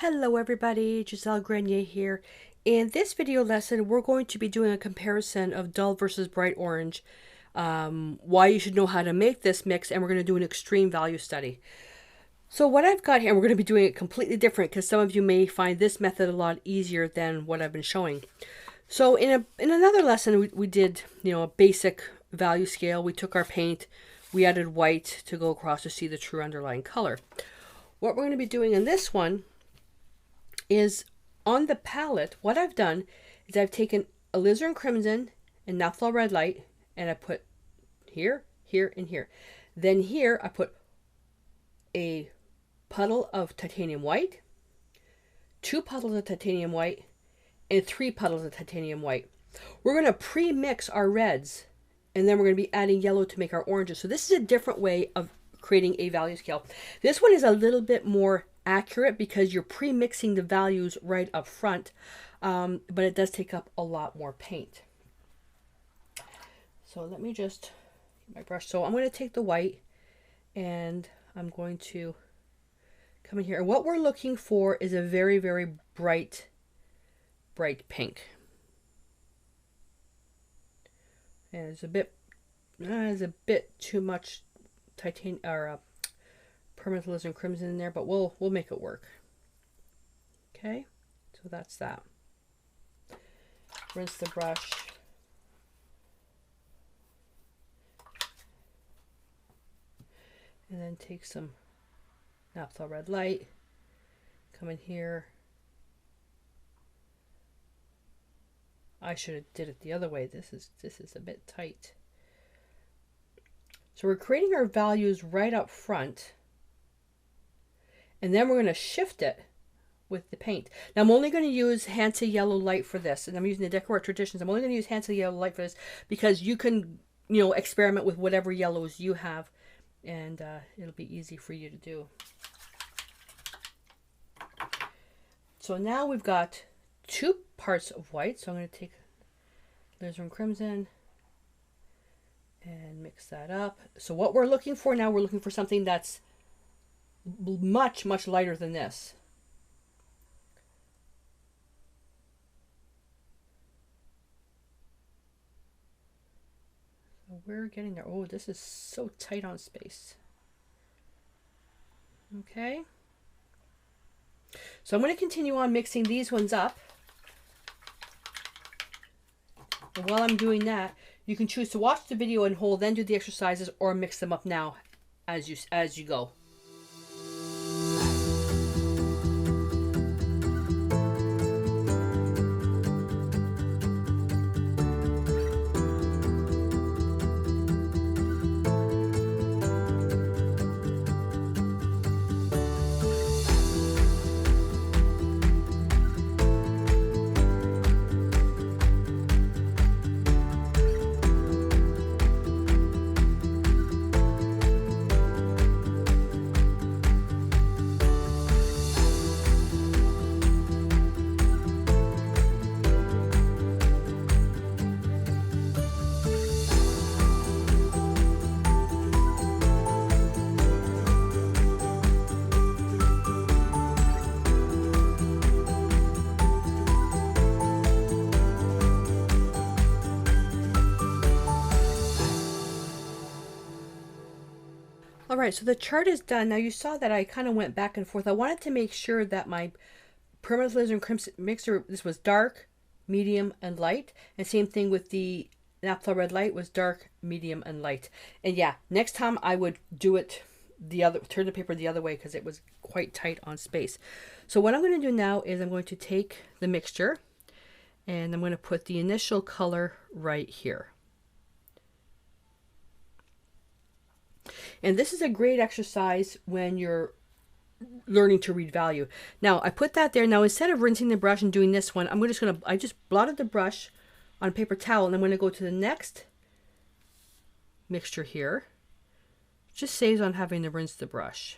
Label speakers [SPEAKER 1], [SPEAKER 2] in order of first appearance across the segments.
[SPEAKER 1] Hello everybody, Gisele Grenier here. In this video lesson, we're going to be doing a comparison of dull versus bright orange, why you should know how to make this mix, and we're going to do an extreme value study. So what I've got here, and we're going to be doing it completely different because some of you may find this method a lot easier than what I've been showing. So in another lesson, we did, a basic value scale. We took our paint, we added white to go across to see the true underlying color. What we're going to be doing in this one is on the palette, what I've done is I've taken alizarin crimson and naphthol red light, and I put here, here, and here. Then here I put a puddle of titanium white, 2 puddles of titanium white, and 3 puddles of titanium white. We're going to pre-mix our reds, and then we're going to be adding yellow to make our oranges. So this is a different way of creating a value scale. This one is a little bit more accurate because you're pre-mixing the values right up front, but it does take up a lot more paint. So let me just get my brush. So I'm going to take the white and I'm going to come in here, and what we're looking for is a very, very bright pink. And it's a bit too much titanium or permanent alizarin crimson in there, but we'll make it work. Okay, so that's that. Rinse the brush. And then take some naphthol red light. Come in here. I should have did it the other way. This is a bit tight. So we're creating our values right up front, and then we're going to shift it with the paint. Now I'm only going to use Hansa Yellow Light for this, and I'm using the Decor Traditions. I'm only going to use Hansa Yellow Light for this because you can, experiment with whatever yellows you have, and it'll be easy for you to do. So now we've got 2 parts of white, so I'm going to take alizarin crimson and mix that up. So what we're looking for now, we're looking for something that's much, much lighter than this. So we're getting there. Oh, this is so tight on space. Okay. So I'm going to continue on mixing these ones up. And while I'm doing that, you can choose to watch the video and hold, then do the exercises, or mix them up now as you go. All right, so the chart is done. Now you saw that I kind of went back and forth. I wanted to make sure that my permanent alizarin crimson mixture, this was dark, medium, and light. And same thing with the naphthol red light, was dark, medium, and light. And yeah, next time I would do it turn the paper the other way because it was quite tight on space. So what I'm going to do now is I'm going to take the mixture and I'm going to put the initial color right here. And this is a great exercise when you're learning to read value. Now I put that there. Now instead of rinsing the brush and doing this one, I just blotted the brush on a paper towel, and I'm going to go to the next mixture here. It just saves on having to rinse the brush.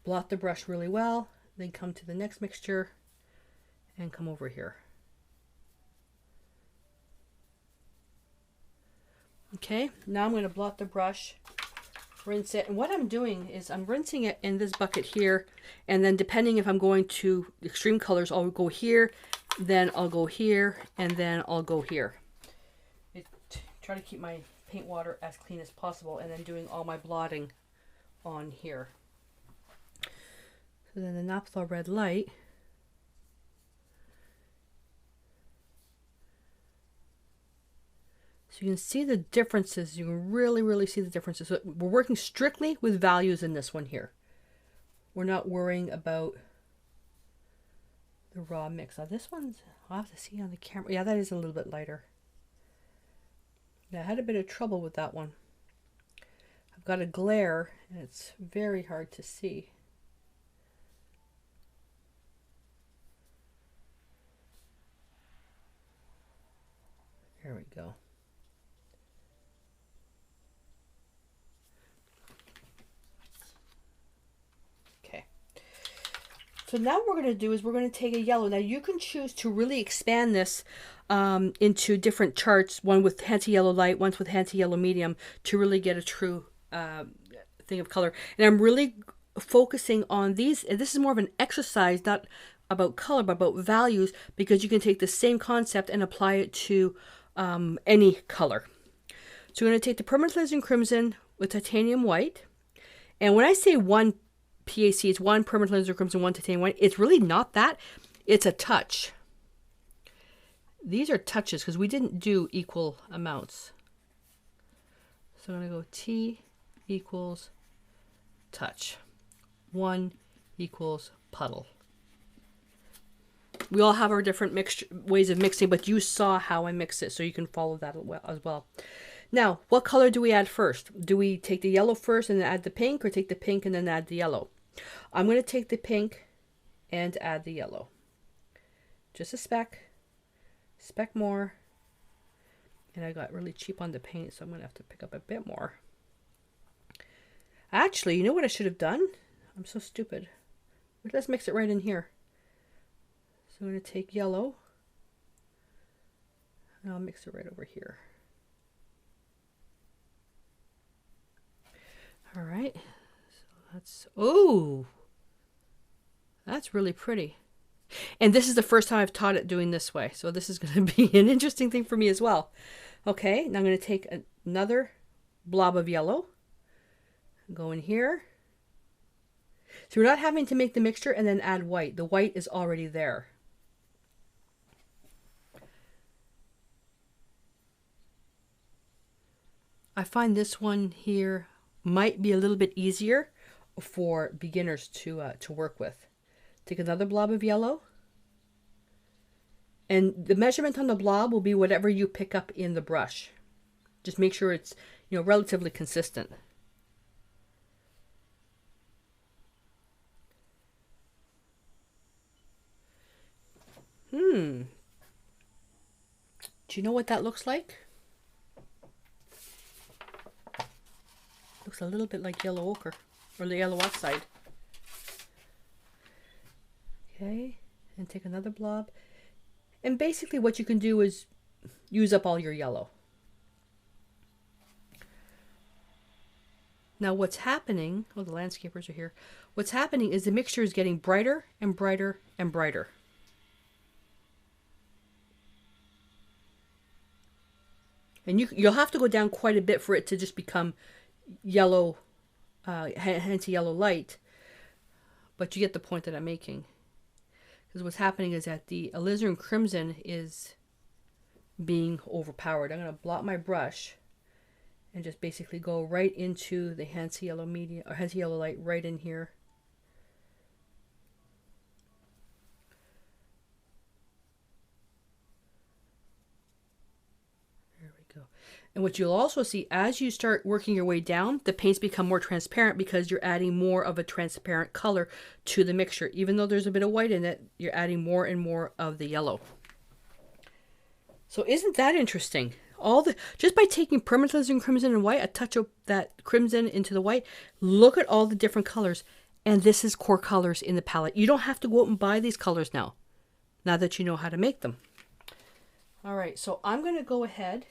[SPEAKER 1] Blot the brush really well, then come to the next mixture and come over here. Okay, now I'm going to blot the brush rinse it. And what I'm doing is I'm rinsing it in this bucket here, and then depending if I'm going to extreme colors, I'll go here, then I'll go here, and then I'll go here. Try to keep my paint water as clean as possible, and then doing all my blotting on here. So then the naphtha red light, so you can see the differences. You can really see the differences. So we're working strictly with values in this one here. We're not worrying about the raw mix. Now this one's, I'll have to see on the camera. Yeah, that is a little bit lighter. Yeah, I had a bit of trouble with that one. I've got a glare and it's very hard to see. There we go. So now what we're going to do is we're going to take a yellow. Now you can choose to really expand this into different charts, one with anti-yellow light, one with anti-yellow medium, to really get a true thing of color. And I'm really focusing on these. This is more of an exercise, not about color, but about values, because you can take the same concept and apply it to any color. So we're going to take the permanent alizarin crimson with titanium white. And when I say one PAC, it's one permanent alizarin crimson, one titanium white. It's really not that. It's a touch. These are touches because we didn't do equal amounts. So I'm going to go T equals touch. 1 equals puddle. We all have our different ways of mixing, but you saw how I mix it, so you can follow that as well. Now, what color do we add first? Do we take the yellow first and then add the pink, or take the pink and then add the yellow? I'm going to take the pink and add the yellow. Just a speck more. And I got really cheap on the paint, so I'm going to have to pick up a bit more. Actually, you know what I should have done? I'm so stupid. Let's mix it right in here. So I'm going to take yellow, and I'll mix it right over here. All right, so that's, oh, that's really pretty. And this is the first time I've taught it doing this way, so this is going to be an interesting thing for me as well. Okay, now I'm going to take another blob of yellow, go in here. So we're not having to make the mixture and then add white. The white is already there. I find this one here might be a little bit easier for beginners to work with. Take another blob of yellow, and the measurement on the blob will be whatever you pick up in the brush. Just make sure it's, you know, relatively consistent. Do you know what that looks like? Looks a little bit like yellow ochre, or the yellow oxide. Okay, and take another blob. And basically what you can do is use up all your yellow. Now what's happening, oh, the landscapers are here. What's happening is the mixture is getting brighter and brighter and brighter. And you'll have to go down quite a bit for it to just become yellow, anti-yellow light. But you get the point that I'm making. Because what's happening is that the alizarin crimson is being overpowered. I'm going to blot my brush and just basically go right into the anti-yellow medium, or anti-yellow light right in here. And what you'll also see as you start working your way down, the paints become more transparent because you're adding more of a transparent color to the mixture. Even though there's a bit of white in it, you're adding more and more of the yellow. So isn't that interesting? Just by taking permanent alizarin crimson and white, a touch of that crimson into the white, look at all the different colors. And this is core colors in the palette. You don't have to go out and buy these colors now that you know how to make them. All right, so I'm going to go ahead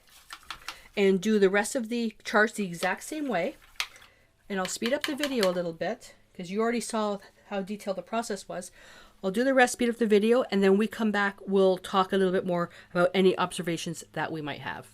[SPEAKER 1] and do the rest of the charts the exact same way. and I'll speed up the video a little bit because you already saw how detailed the process was. I'll do the rest, speed up the video, and then we come back, we'll talk a little bit more about any observations that we might have.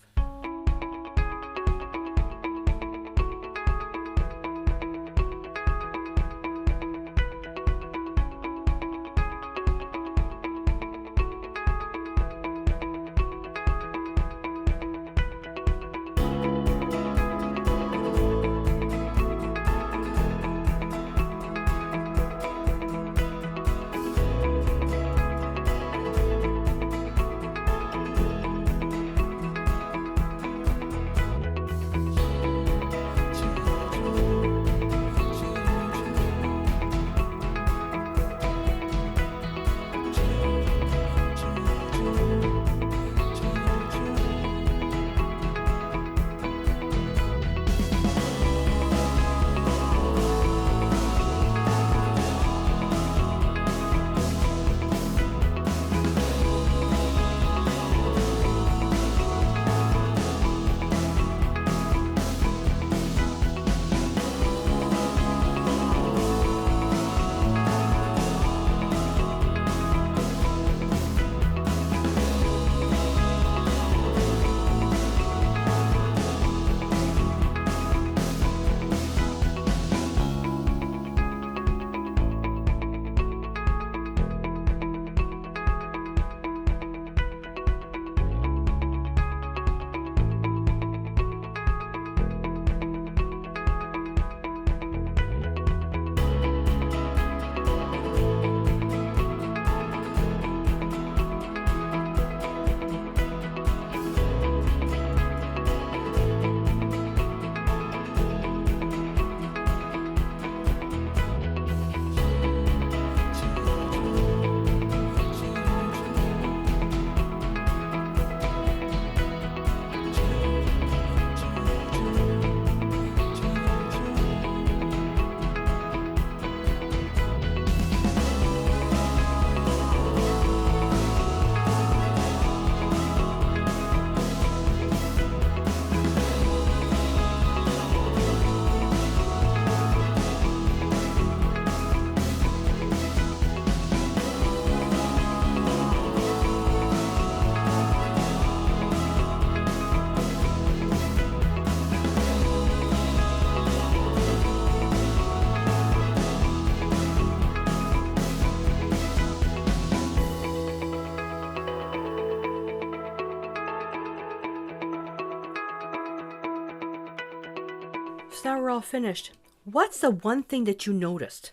[SPEAKER 1] So now we're all finished. What's the one thing that you noticed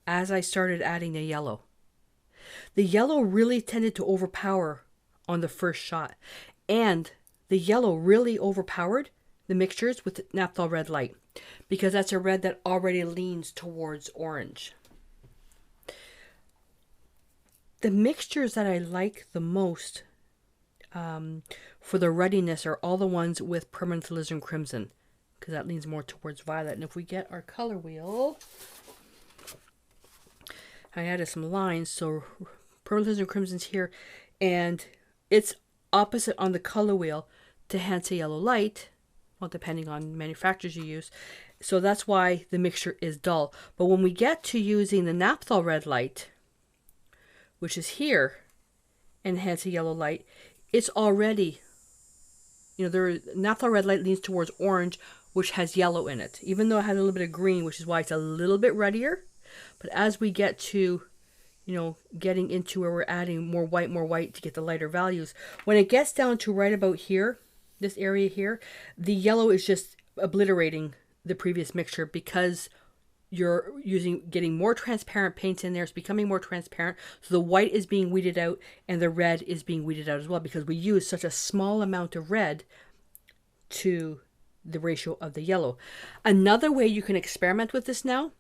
[SPEAKER 1] as I started adding the yellow? The yellow really tended to overpower on the first shot, and the yellow really overpowered the mixtures with the naphthol red light because that's a red that already leans towards orange. The mixtures that I like the most for the ruddiness are all the ones with permanent alizarin crimson, because that leans more towards violet. And if we get our color wheel, I added some lines, so permanent alizarin crimson's here, and it's opposite on the color wheel to Hansa yellow light, well, depending on manufacturers you use. So that's why the mixture is dull. But when we get to using the naphthol red light, which is here, and Hansa yellow light, it's already, naphthol red light leans towards orange, which has yellow in it, even though it has a little bit of green, which is why it's a little bit ruddier. But as we get to, getting into where we're adding more white to get the lighter values, when it gets down to right about here, this area here, the yellow is just obliterating the previous mixture because you're getting more transparent paints in there. It's becoming more transparent. So the white is being weeded out and the red is being weeded out as well because we use such a small amount of red to the ratio of the yellow. Another way you can experiment with this now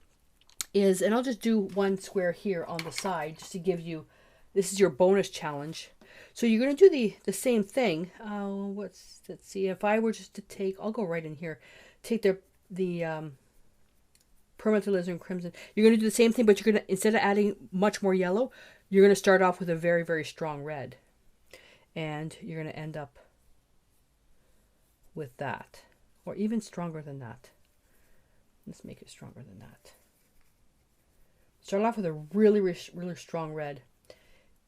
[SPEAKER 1] is, and I'll just do one square here on the side just to give you, this is your bonus challenge. So you're going to do the same thing. Let's see, if I were just to take, I'll go right in here, take the permanent alizarin crimson. You're going to do the same thing, but you're going to, instead of adding much more yellow, you're going to start off with a very, very strong red. And you're going to end up with that, or even stronger than that. Let's make it stronger than that. Start off with a really, really strong red.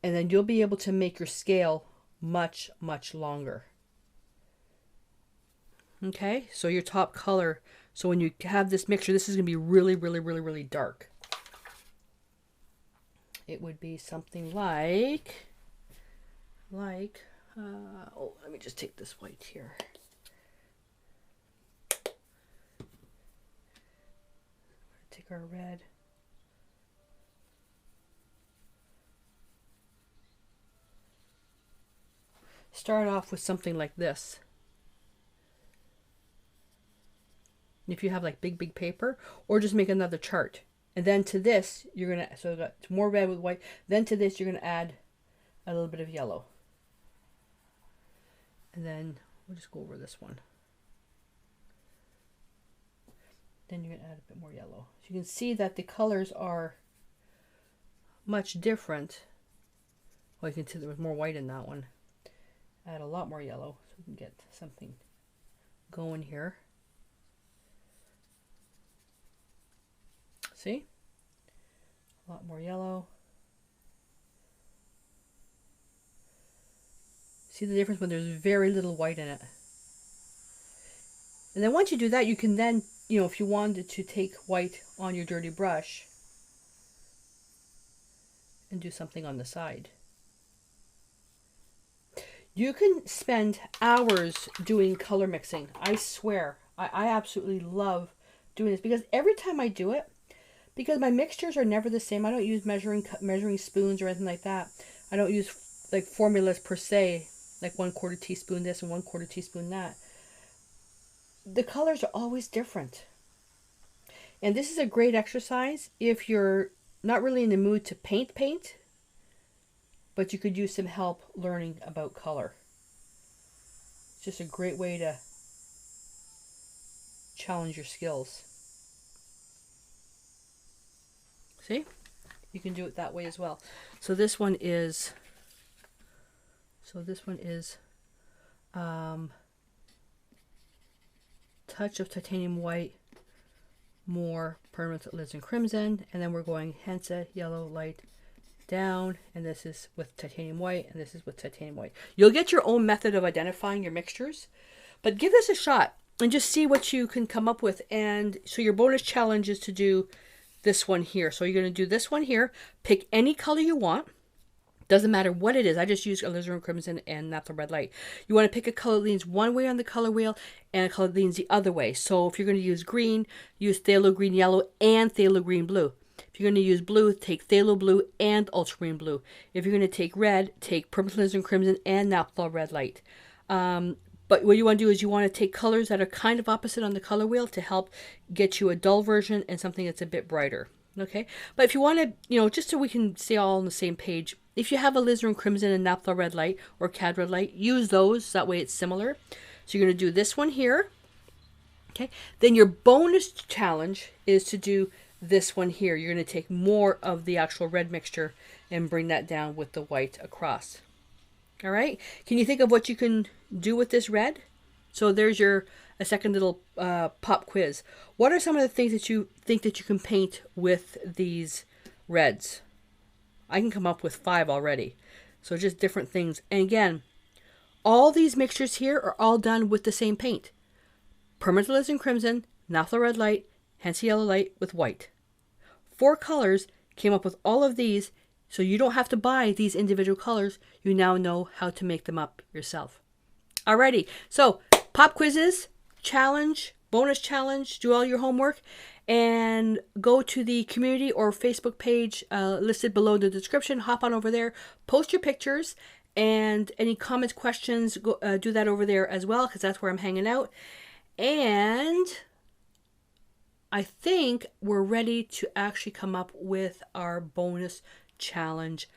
[SPEAKER 1] And then you'll be able to make your scale much, much longer. Okay, so your top color. So when you have this mixture, this is going to be really, really, really, really dark. It would be something like, oh, let me just take this white here. Take our red. Start off with something like this. If you have like big paper, or just make another chart. And then to this, you're going to, so you got more red with white. Then to this, you're going to add a little bit of yellow. And then we'll just go over this one. Then you're going to add a bit more yellow. So you can see that the colors are much different. Well, you can see there was more white in that one. Add a lot more yellow so we can get something going here. See? A lot more yellow. See the difference when there's very little white in it. And then once you do that, you can then, you know, if you wanted to take white on your dirty brush and do something on the side. You can spend hours doing color mixing. I swear, I absolutely love doing this because every time I do it, because my mixtures are never the same. I don't use measuring spoons or anything like that. I don't use like formulas per se, like 1/4 teaspoon this and 1/4 teaspoon that. The colors are always different. And this is a great exercise if you're not really in the mood to paint, but you could use some help learning about color. It's just a great way to challenge your skills. See? You can do it that way as well. So this one is, touch of titanium white, more permanent alizarin crimson, and then we're going Hensa yellow light down, and this is with titanium white, and this is with titanium white. You'll get your own method of identifying your mixtures, but give this a shot and just see what you can come up with. And so your bonus challenge is to do this one here. So you're going to do this one here, pick any color you want. Doesn't matter what it is. I just use alizarin crimson and naphtha red light. You want to pick a color that leans one way on the color wheel and a color that leans the other way. So if you're going to use green, use phthalo green yellow and phthalo green blue. If you're going to use blue, take phthalo blue and ultramarine blue. If you're going to take red, take permanent alizarin crimson and naphtha red light. But what you want to do is you want to take colors that are kind of opposite on the color wheel to help get you a dull version and something that's a bit brighter. Okay, but if you want to, you know, just so we can stay all on the same page, if you have alizarin crimson and naphtha red light or cad red light, use those. That way it's similar. So you're going to do this one here. Okay, then your bonus challenge is to do this one here. You're going to take more of the actual red mixture and bring that down with the white across. All right, can you think of what you can do with this red? So there's a second little pop quiz. What are some of the things that you think that you can paint with these reds? I can come up with 5 already. So just different things. And again, all these mixtures here are all done with the same paint. Permanent alizarin crimson, naphtha red light, Hensa yellow light with white. 4 colors came up with all of these. So you don't have to buy these individual colors. You now know how to make them up yourself. Alrighty, so pop quizzes, challenge, bonus challenge, do all your homework, and go to the community or Facebook page listed below in the description. Hop on over there, post your pictures, and any comments, questions, go, do that over there as well, because that's where I'm hanging out. And I think we're ready to actually come up with our bonus challenge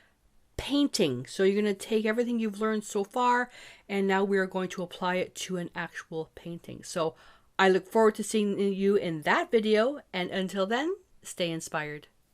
[SPEAKER 1] painting. So you're going to take everything you've learned so far, and now we are going to apply it to an actual painting. So I look forward to seeing you in that video, and until then, stay inspired.